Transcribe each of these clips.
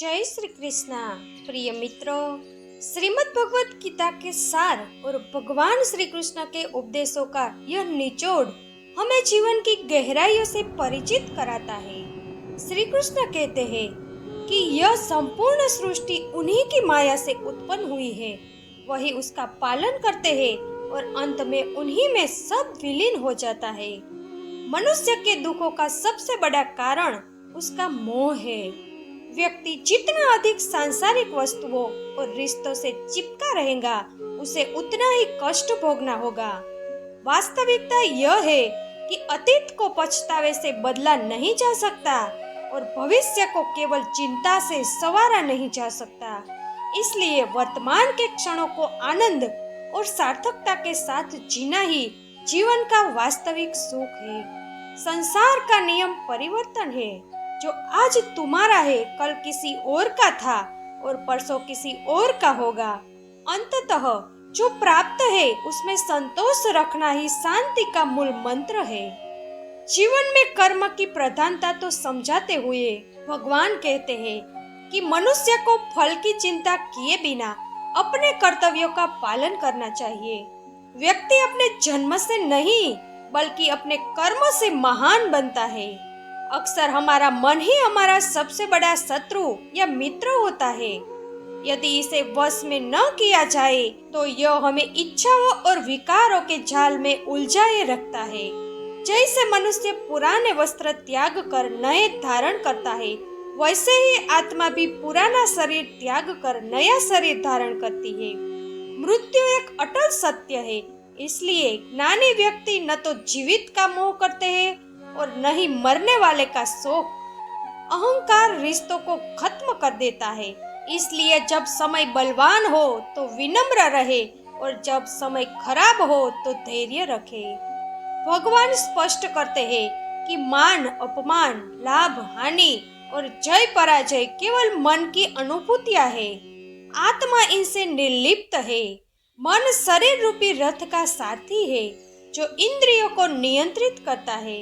जय श्री कृष्णा। प्रिय मित्रों, श्रीमद् भगवत गीता के सार और भगवान श्री कृष्ण के उपदेशों का यह निचोड़ हमें जीवन की गहराइयों से परिचित कराता है। श्री कृष्ण कहते हैं कि यह संपूर्ण सृष्टि उन्हीं की माया से उत्पन्न हुई है, वही उसका पालन करते हैं और अंत में उन्हीं में सब विलीन हो जाता है। मनुष्य के दुखों का सबसे बड़ा कारण उसका मोह है। व्यक्ति जितना अधिक सांसारिक वस्तुओं और रिश्तों से चिपका रहेगा, उसे उतना ही कष्ट भोगना होगा। वास्तविकता यह है कि अतीत को पछतावे से बदला नहीं जा सकता और भविष्य को केवल चिंता से संवारा नहीं जा सकता। इसलिए वर्तमान के क्षणों को आनंद और सार्थकता के साथ जीना ही जीवन का वास्तविक सुख है। संसार का नियम परिवर्तन है। जो आज तुम्हारा है कल किसी और का था और परसों किसी और का होगा। अंततः जो प्राप्त है उसमें संतोष रखना ही शांति का मूल मंत्र है। जीवन में कर्म की प्रधानता तो समझाते हुए भगवान कहते हैं कि मनुष्य को फल की चिंता किए बिना अपने कर्तव्यों का पालन करना चाहिए। व्यक्ति अपने जन्म से नहीं बल्कि अपने कर्म से महान बनता है। अक्सर हमारा मन ही हमारा सबसे बड़ा शत्रु या मित्र होता है। यदि इसे वश में न किया जाए तो यह हमें इच्छाओं और विकारों के जाल में उलझाए रखता है। जैसे मनुष्य पुराने वस्त्र त्याग कर नए धारण करता है, वैसे ही आत्मा भी पुराना शरीर त्याग कर नया शरीर धारण करती है। मृत्यु एक अटल सत्य है। इसलिए ज्ञानी व्यक्ति न तो जीवित का मोह करते हैं और न ही मरने वाले का शोक। अहंकार रिश्तों को खत्म कर देता है। इसलिए जब समय बलवान हो तो विनम्र रहे और जब समय खराब हो तो धैर्य रखे। भगवान स्पष्ट करते हैं कि मान अपमान, लाभ हानि और जय पराजय केवल मन की अनुभूतियां है। आत्मा इनसे निर्लिप्त है। मन शरीर रूपी रथ का सारथी है जो इंद्रियों को नियंत्रित करता है।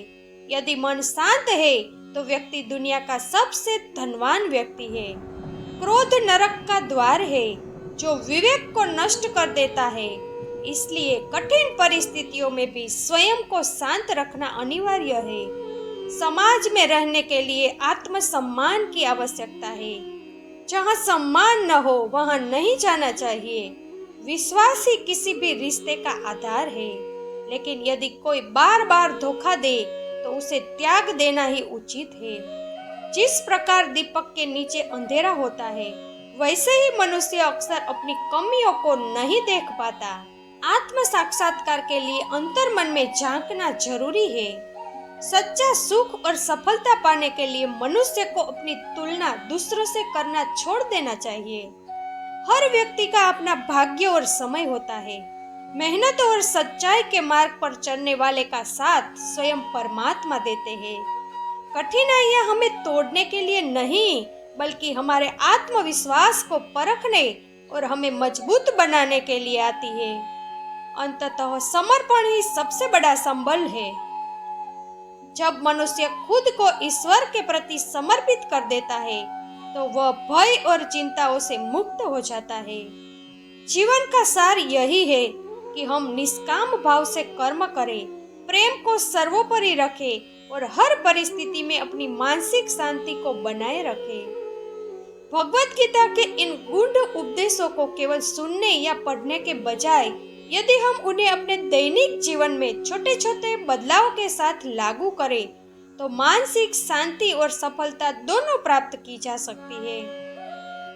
यदि मन शांत है तो व्यक्ति दुनिया का सबसे धनवान व्यक्ति है। क्रोध नरक का द्वार है जो विवेक को नष्ट कर देता है। इसलिए कठिन परिस्थितियों में भी स्वयं को शांत रखना अनिवार्य है। समाज में रहने के लिए आत्मसम्मान की आवश्यकता है। जहाँ सम्मान न हो वहाँ नहीं जाना चाहिए। विश्वास ही किसी भी रिश्ते का आधार है। लेकिन यदि कोई बार बार धोखा दे तो उसे त्याग देना ही उचित है। जिस प्रकार दीपक के नीचे अंधेरा होता है, वैसे ही मनुष्य अक्सर अपनी कमियों को नहीं देख पाता। आत्म साक्षात्कार के लिए अंतर्मन में झांकना जरूरी है। सच्चा सुख और सफलता पाने के लिए मनुष्य को अपनी तुलना दूसरों से करना छोड़ देना चाहिए। हर व्यक्ति का अपना भाग्य और समय होता है। मेहनत और सच्चाई के मार्ग पर चलने वाले का साथ स्वयं परमात्मा देते हैं। कठिनाइयां हमें तोड़ने के लिए नहीं बल्कि हमारे आत्मविश्वास को परखने और हमें मजबूत बनाने के लिए आती है। अंततः समर्पण ही सबसे बड़ा संबल है। जब मनुष्य खुद को ईश्वर के प्रति समर्पित कर देता है तो वह भय और चिंताओं से मुक्त हो जाता है। जीवन का सार यही है कि हम निष्काम भाव से कर्म करें, प्रेम को सर्वोपरि रखें और हर परिस्थिति में अपनी मानसिक शांति को बनाए रखें। भगवत गीता के इन गूढ़ उपदेशों को केवल सुनने या पढ़ने के बजाय यदि हम उन्हें अपने दैनिक जीवन में छोटे छोटे बदलाव के साथ लागू करें तो मानसिक शांति और सफलता दोनों प्राप्त की जा सकती है।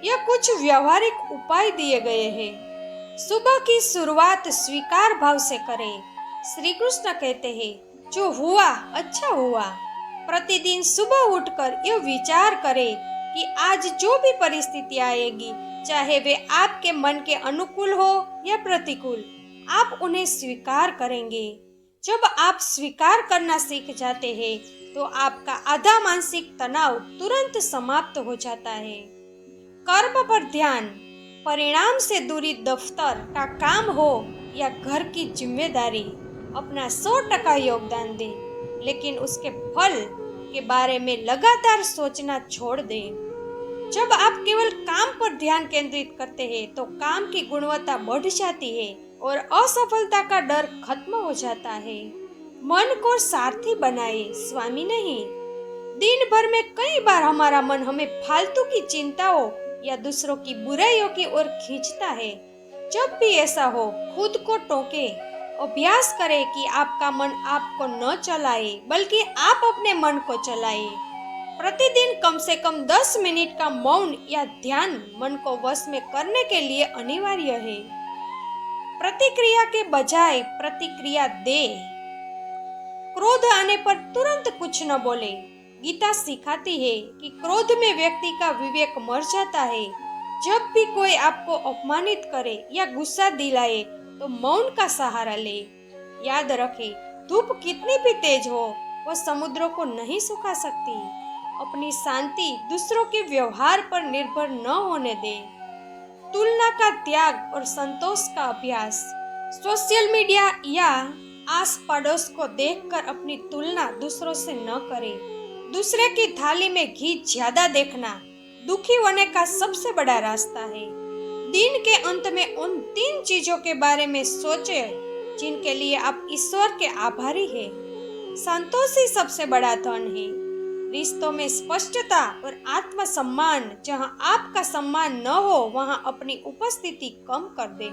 यह कुछ व्यवहारिक उपाय दिए गए हैं। सुबह की शुरुआत स्वीकार भाव से करें। श्री कृष्ण कहते हैं, जो हुआ अच्छा हुआ। प्रतिदिन सुबह उठकर यह विचार करें कि आज जो भी परिस्थिति आएगी, चाहे वे आपके मन के अनुकूल हो या प्रतिकूल, आप उन्हें स्वीकार करेंगे। जब आप स्वीकार करना सीख जाते हैं तो आपका आधा मानसिक तनाव तुरंत समाप्त हो जाता है। कर्म पर ध्यान। परिणाम से दूरी दफ्तर का काम हो या घर की जिम्मेदारी, अपना 100% योगदान दें, लेकिन उसके फल के बारे में लगातार सोचना छोड़ दें। जब आप केवल काम पर ध्यान केंद्रित करते हैं तो काम की गुणवत्ता बढ़ जाती है और असफलता का डर खत्म हो जाता है। मन को सारथी बनाए, स्वामी नहीं। दिन भर में कई बार हमारा मन हमें फालतू की चिंताओं या दूसरों की बुराइयों की ओर खींचता है। जब भी ऐसा हो, खुद को टोके, अभ्यास करें कि आपका मन आपको न चलाए बल्कि आप अपने मन को चलाए। प्रतिदिन कम से कम 10 मिनट का मौन या ध्यान मन को वश में करने के लिए अनिवार्य है। प्रतिक्रिया के बजाय प्रतिक्रिया दे। क्रोध आने पर तुरंत कुछ न बोले। गीता सिखाती है कि क्रोध में व्यक्ति का विवेक मर जाता है। जब भी कोई आपको अपमानित करे या गुस्सा दिलाए तो मौन का सहारा ले। याद रखे, धूप कितनी भी तेज हो, वह समुद्रों को नहीं सुखा सकती। अपनी शांति दूसरों के व्यवहार पर निर्भर न होने दे। तुलना का त्याग और संतोष का अभ्यास। सोशल मीडिया या आस पड़ोस को देखकर अपनी तुलना दूसरों से न करें। दूसरे की थाली में घी ज्यादा देखना दुखी होने का सबसे बड़ा रास्ता है। दिन के अंत में उन 3 चीजों के बारे में सोचें जिनके लिए आप ईश्वर के आभारी हैं। संतोष ही सबसे बड़ा धन है। रिश्तों में स्पष्टता और आत्मसम्मान। जहां आपका सम्मान न हो वहां अपनी उपस्थिति कम कर दें।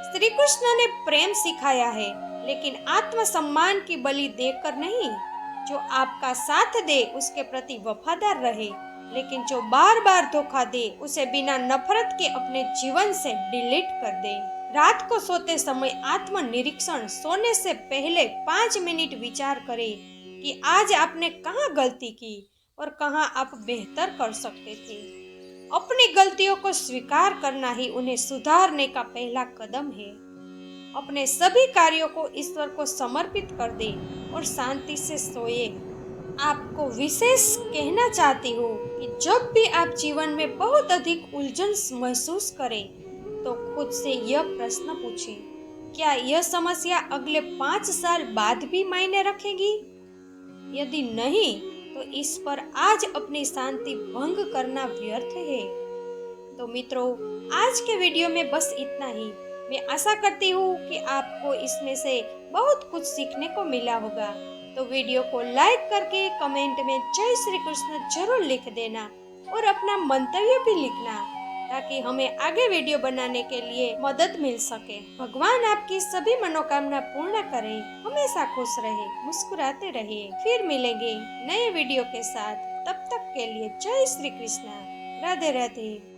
श्री कृष्ण ने प्रेम सिखाया है, लेकिन आत्मसम्मान की बलि देकर नहीं। जो आपका साथ दे उसके प्रति वफादार रहे, लेकिन जो बार बार धोखा दे उसे बिना नफरत के अपने जीवन से डिलीट कर दे। रात को सोते समय आत्मनिरीक्षण। सोने से पहले 5 मिनट विचार करें कि आज आपने कहाँ गलती की और कहाँ आप बेहतर कर सकते थे। अपनी गलतियों को स्वीकार करना ही उन्हें सुधारने का पहला कदम है। अपने सभी कार्यों को ईश्वर को समर्पित कर दे और शांति से सोए। आपको विशेष कहना चाहती हूँ कि जब भी आप जीवन में बहुत अधिक उलझन महसूस करें तो खुद से यह प्रश्न पूछें, क्या यह समस्या अगले 5 साल बाद भी मायने रखेगी? यदि नहीं तो इस पर आज अपनी शांति भंग करना व्यर्थ है। तो मित्रों, आज के वीडियो में बस इतना ही। मैं आशा करती हूँ कि आपको इसमें से बहुत कुछ सीखने को मिला होगा। तो वीडियो को लाइक करके कमेंट में जय श्री कृष्ण जरूर लिख देना और अपना मंतव्य भी लिखना, ताकि हमें आगे वीडियो बनाने के लिए मदद मिल सके। भगवान आपकी सभी मनोकामना पूर्ण करे। हमेशा खुश रहे, मुस्कुराते रहिए। फिर मिलेंगे नए वीडियो के साथ। तब तक के लिए जय श्री कृष्ण। राधे राधे।